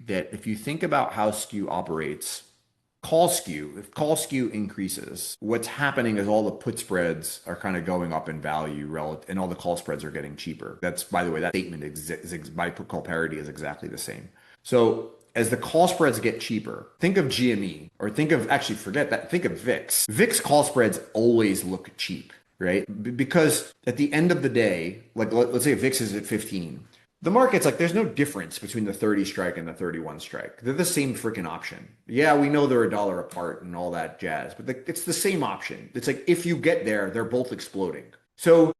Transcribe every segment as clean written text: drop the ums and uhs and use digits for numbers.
that if you think about how skew operates, if call skew increases, what's happening is all the put spreads are kind of going up in value relative, and all the call spreads are getting cheaper. That's, by the way, that statement by put call parity is exactly the same. So as the call spreads get cheaper, think of GME or think of, actually forget that, think of VIX. VIX call spreads always look cheap, right? Because at the end of the day, like let's say VIX is at 15. The market's like, there's no difference between the 30 strike and the 31 strike. They're the same freaking option. Yeah, we know they're a dollar apart and all that jazz, but it's the same option. It's like, if you get there, they're both exploding. So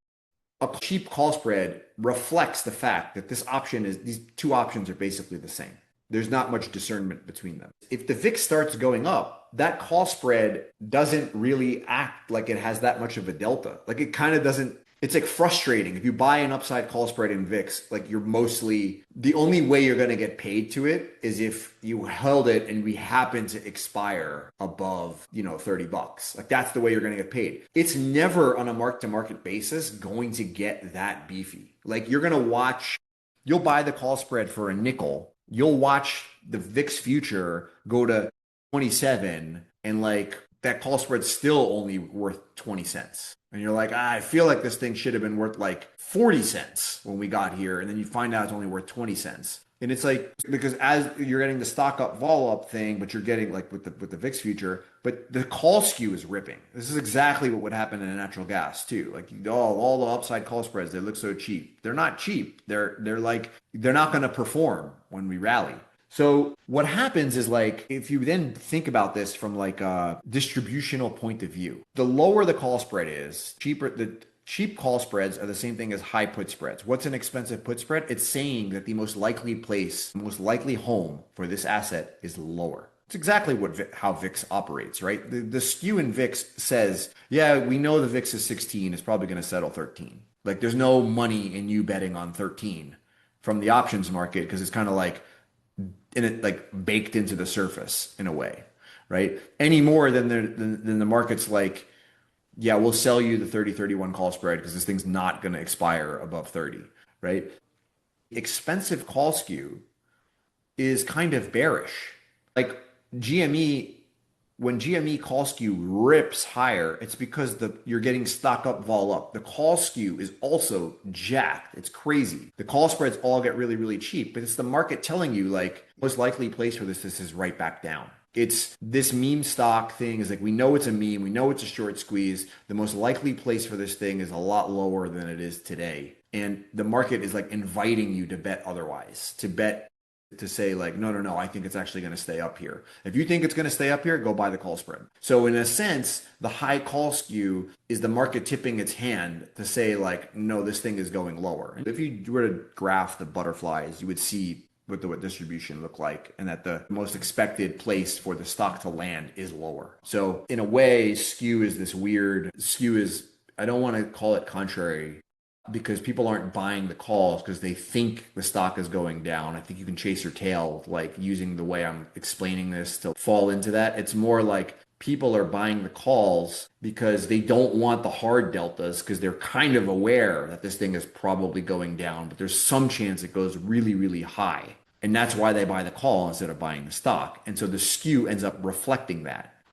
a cheap call spread reflects the fact that these two options are basically the same. There's not much discernment between them. If the VIX starts going up, that call spread doesn't really act like it has that much of a delta. Like it kind of doesn't, it's like frustrating. If you buy an upside call spread in VIX, like the only way you're going to get paid to it is if you held it and we happen to expire above, $30. Like that's the way you're going to get paid. It's never on a mark to market basis going to get that beefy. Like you'll buy the call spread for a nickel. You'll watch the VIX future go to 27 and like that call spread's still only worth 20 cents. And you're like, I feel like this thing should have been worth like 40 cents when we got here. And then you find out it's only worth 20 cents. And it's like, because as you're getting the stock up, vol up thing, but you're getting like with the VIX future, but the call skew is ripping. This is exactly what would happen in a natural gas too. Like, all the upside call spreads, they look so cheap. They're not cheap. They're not going to perform when we rally. So what happens is like, if you then think about this from like a distributional point of view, the lower the call spread is, the cheap call spreads are the same thing as high put spreads. What's an expensive put spread? It's saying that the most likely home for this asset is lower. It's exactly how VIX operates, right? The skew in VIX says, yeah, we know the VIX is 16. It's probably going to settle 13. Like there's no money in you betting on 13 from the options market because it's kind of like, baked into the surface in a way, right? Any more than the market's like, yeah, we'll sell you the 30-31 call spread because this thing's not going to expire above 30, right? Expensive call skew is kind of bearish. Like GME, when GME call skew rips higher, it's because you're getting stock up, vol up. The call skew is also jacked. It's crazy. The call spreads all get really, really cheap, but it's the market telling you like most likely place for this is right back down. It's this meme stock thing is like, we know it's a meme. We know it's a short squeeze. The most likely place for this thing is a lot lower than it is today. And the market is like inviting you to bet otherwise, to say like, no, I think it's actually going to stay up here. If you think it's going to stay up here, go buy the call spread. So in a sense, the high call skew is the market tipping its hand to say like, no, this thing is going lower. And if you were to graph the butterflies, you would see what the distribution look like, and that the most expected place for the stock to land is lower. So in a way, skew is, I don't want to call it contrary, because people aren't buying the calls because they think the stock is going down. I think you can chase your tail, like using the way I'm explaining this to fall into that. It's more like people are buying the calls because they don't want the hard deltas because they're kind of aware that this thing is probably going down, but there's some chance it goes really, really high. And that's why they buy the call instead of buying the stock. And so the skew ends up reflecting that.